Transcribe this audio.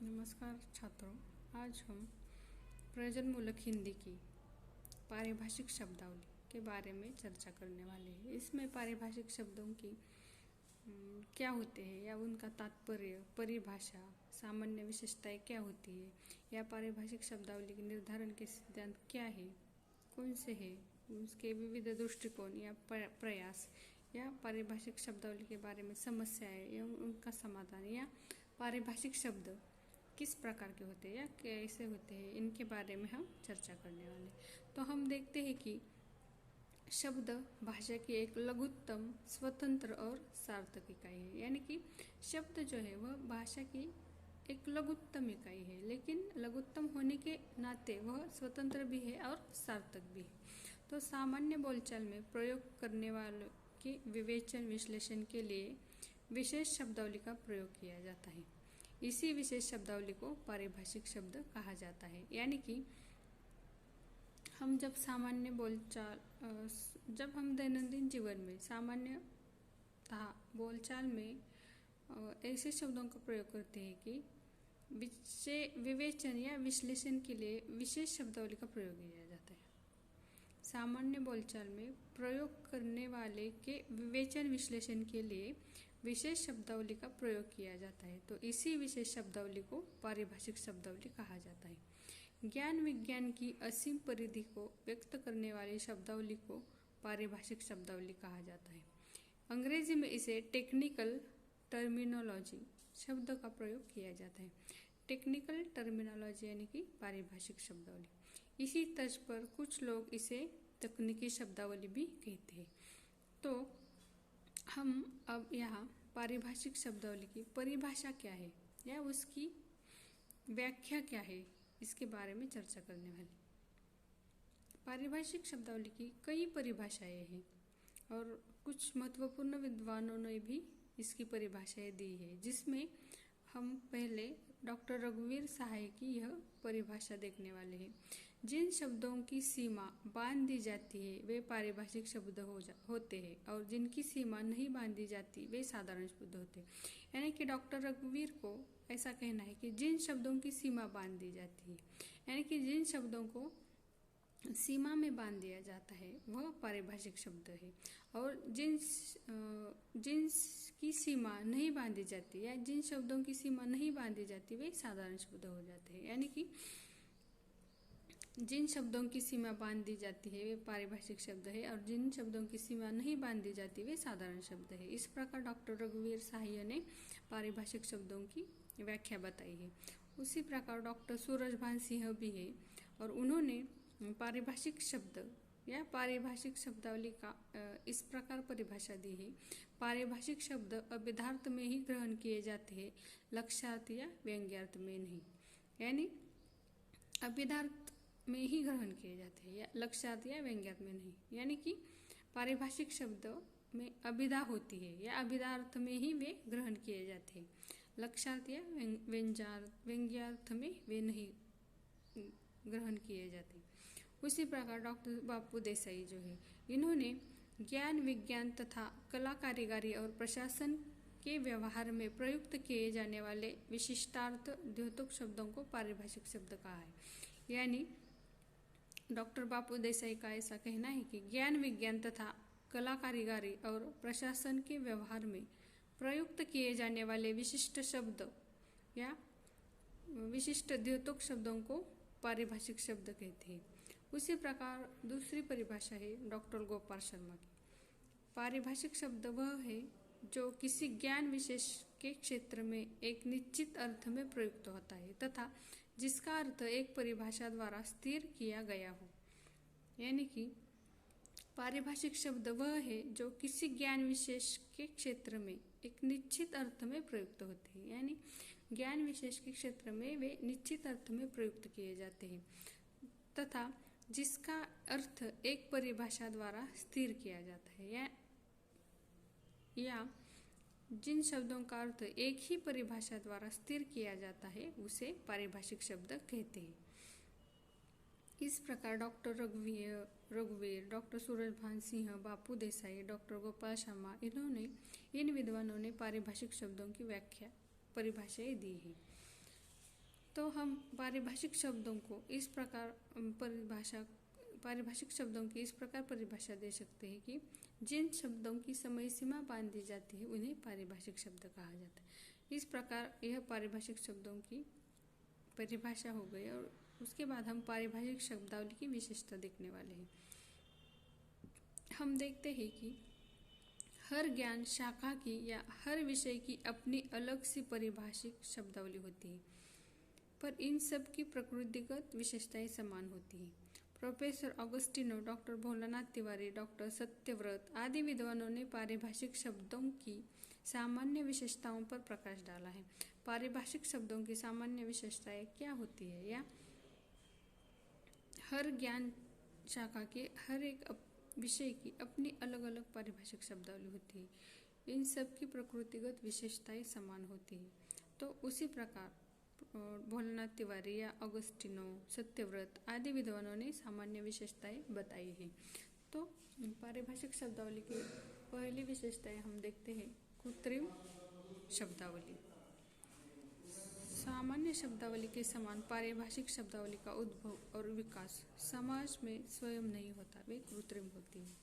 नमस्कार छात्रों, आज हम प्रयोजनमूलक हिंदी की पारिभाषिक शब्दावली के बारे में चर्चा करने वाले हैं। इसमें पारिभाषिक शब्दों की क्या होते हैं या उनका तात्पर्य, परिभाषा, सामान्य विशेषताएं क्या होती है, या पारिभाषिक शब्दावली के निर्धारण के सिद्धांत क्या है, कौन से हैं, उसके विविध दृष्टिकोण या प्रयास, या पारिभाषिक शब्दावली के बारे में समस्याएं एवं उनका समाधान, या पारिभाषिक शब्द किस प्रकार के होते हैं या कैसे होते हैं, इनके बारे में हम चर्चा करने वाले। तो हम देखते हैं कि शब्द भाषा की एक लघुत्तम, स्वतंत्र और सार्थक इकाई है। यानी कि शब्द जो है वह भाषा की एक लघुत्तम इकाई है, लेकिन लघुत्तम होने के नाते वह स्वतंत्र भी है और सार्थक भी है। तो सामान्य बोलचाल में प्रयोग करने वालों के विवेचन विश्लेषण के लिए विशेष शब्दावली का प्रयोग किया जाता है। इसी विशेष शब्दावली को पारिभाषिक शब्द कहा जाता है। यानी कि हम जब सामान्य बोलचाल जब हम दैनंदिन जीवन में सामान्यतः बोलचाल में ऐसे शब्दों का प्रयोग करते हैं कि विवेचन या विश्लेषण के लिए विशेष शब्दावली का प्रयोग किया जाता है। सामान्य बोलचाल में प्रयोग करने वाले के विवेचन विश्लेषण के लिए विशेष शब्दावली का प्रयोग किया जाता है। तो इसी विशेष शब्दावली को पारिभाषिक शब्दावली कहा जाता है। ज्ञान विज्ञान की असीम परिधि को व्यक्त करने वाली शब्दावली को पारिभाषिक शब्दावली कहा जाता है। अंग्रेजी में इसे टेक्निकल टर्मिनोलॉजी शब्द का प्रयोग किया जाता है। टेक्निकल टर्मिनोलॉजी यानी कि पारिभाषिक शब्दावली। इसी तर्ज पर कुछ लोग इसे तकनीकी शब्दावली भी कहते हैं। तो हम अब यहाँ पारिभाषिक शब्दावली की परिभाषा क्या है या उसकी व्याख्या क्या है, इसके बारे में चर्चा करने वाले। पारिभाषिक शब्दावली की कई परिभाषाएं हैं और कुछ महत्वपूर्ण विद्वानों ने भी इसकी परिभाषाएं दी है, जिसमें हम पहले डॉक्टर रघुवीर सहाय की यह परिभाषा देखने वाले हैं। जिन शब्दों की सीमा बांध दी जाती है वे पारिभाषिक शब्द होते हैं, और जिनकी सीमा नहीं बांधी जाती वे साधारण शब्द होते हैं। यानी कि डॉक्टर रघुवीर को ऐसा कहना है कि जिन शब्दों की सीमा बांध दी जाती है, यानी कि जिन शब्दों को सीमा में बांध दिया जाता है वह पारिभाषिक शब्द है, और जिनकी सीमा नहीं बांधी जाती या जिन शब्दों की सीमा नहीं बांधी जाती वे साधारण शब्द हो जाते हैं। यानी कि जिन शब्दों की सीमा बांध दी जाती है वे पारिभाषिक शब्द है, और जिन शब्दों की सीमा नहीं बांध दी जाती वे साधारण शब्द है। इस प्रकार डॉक्टर रघुवीर सहाय ने पारिभाषिक शब्दों की व्याख्या बताई है। उसी प्रकार डॉक्टर सूरजभान सिंह भी है, और उन्होंने पारिभाषिक शब्द या पारिभाषिक शब्दावली का इस प्रकार परिभाषा दी है। पारिभाषिक शब्द अभिधार्थ में ही ग्रहण किए जाते हैं, लक्ष्यार्थ या व्यंग्यार्थ में नहीं। यानी अभिधार्थ में ही ग्रहण किए जाते हैं या लक्ष्यार्थ या व्यंग्यार्थ में नहीं। यानी कि पारिभाषिक शब्द में अभिधा होती है या अभिधार्थ में ही वे ग्रहण किए जाते हैं, लक्ष्यार्थ या व्यंग्यार्थ में वे नहीं ग्रहण किए जाते। उसी प्रकार डॉक्टर बापू देसाई जो है, इन्होंने ज्ञान विज्ञान तथा कला कारीगरी और प्रशासन के व्यवहार में प्रयुक्त किए जाने वाले विशिष्टार्थ द्योतक शब्दों को पारिभाषिक शब्द कहा है। यानी डॉक्टर बापू देसाई का ऐसा कहना है कि ज्ञान विज्ञान तथा कला कारीगरी और प्रशासन के व्यवहार में प्रयुक्त किए जाने वाले विशिष्ट शब्द या विशिष्ट द्योतक शब्दों को पारिभाषिक शब्द कहते हैं। उसी प्रकार दूसरी परिभाषा है डॉक्टर गोपाल शर्मा की। पारिभाषिक शब्द वह है जो किसी ज्ञान विशेष के क्षेत्र में एक निश्चित अर्थ में प्रयुक्त होता है तथा जिसका अर्थ एक परिभाषा द्वारा स्थिर किया गया हो। यानी कि पारिभाषिक शब्द वह है जो किसी ज्ञान विशेष के क्षेत्र में एक निश्चित अर्थ में प्रयुक्त होते हैं। यानी ज्ञान विशेष के क्षेत्र में वे निश्चित अर्थ में प्रयुक्त किए जाते हैं तथा जिसका अर्थ एक परिभाषा द्वारा स्थिर किया जाता है, या जिन शब्दों का अर्थ एक ही परिभाषा द्वारा स्थिर किया जाता है उसे पारिभाषिक शब्द कहते हैं। इस प्रकार डॉक्टर रघुवीर, डॉक्टर सूरजभान सिंह, बापू देसाई, डॉक्टर गोपाल शर्मा, इन विद्वानों ने पारिभाषिक शब्दों की व्याख्या परिभाषाएं दी है। तो हम पारिभाषिक शब्दों को इस प्रकार पारिभाषिक शब्दों की इस प्रकार परिभाषा दे सकते हैं कि जिन शब्दों की समय सीमा बांधी जाती है उन्हें पारिभाषिक शब्द कहा जाता है। इस प्रकार यह पारिभाषिक शब्दों की परिभाषा हो गई और उसके बाद हम पारिभाषिक शब्दावली की विशेषता देखने वाले हैं। हम देखते हैं कि हर ज्ञान शाखा की या हर विषय की अपनी अलग सी पारिभाषिक शब्दावली होती है, पर इन सब की प्रकृतिगत विशेषताएं समान होती हैं। Professor Augustino, doctor Bholanath Tiwari, doctor Satyavrat आदि विद्वानों ने पारिभाषिक शब्दों की सामान्य विशेषताओं पर प्रकाश डाला है। पारिभाषिक शब्दों की सामान्य विशेषताएं क्या होती है? या हर ज्ञान शाखा के हर एक विषय की अपनी अलग अलग पारिभाषिक शब्दावली होती है। इन सब की प्रकृतिगत विशेषताएं समान होती है। तो उसी प्रकार भोलानाथ तिवारी या ऑगस्टिनो, सत्यव्रत आदि विद्वानों ने सामान्य विशेषताएं बताई हैं। तो पारिभाषिक शब्दावली की पहली विशेषताएं हम देखते हैं कृत्रिम शब्दावली। सामान्य शब्दावली के समान पारिभाषिक शब्दावली का उद्भव और विकास समाज में स्वयं नहीं होता, वे कृत्रिम होती है।